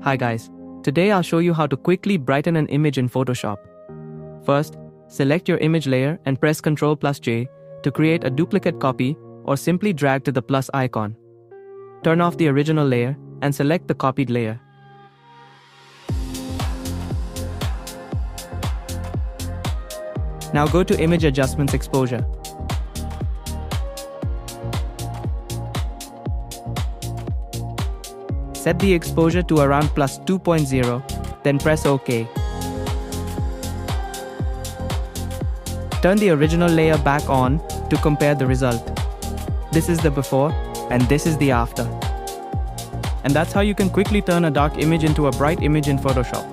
Hi guys, today I'll show you how to quickly brighten an image in Photoshop. First, select your image layer and press Ctrl+J to create a duplicate copy or simply drag to the plus icon. Turn off the original layer and select the copied layer. Now go to Image Adjustments Exposure. Set the exposure to around +2.0, then press OK. Turn the original layer back on to compare the result. This is the before and this is the after. And that's how you can quickly turn a dark image into a bright image in Photoshop.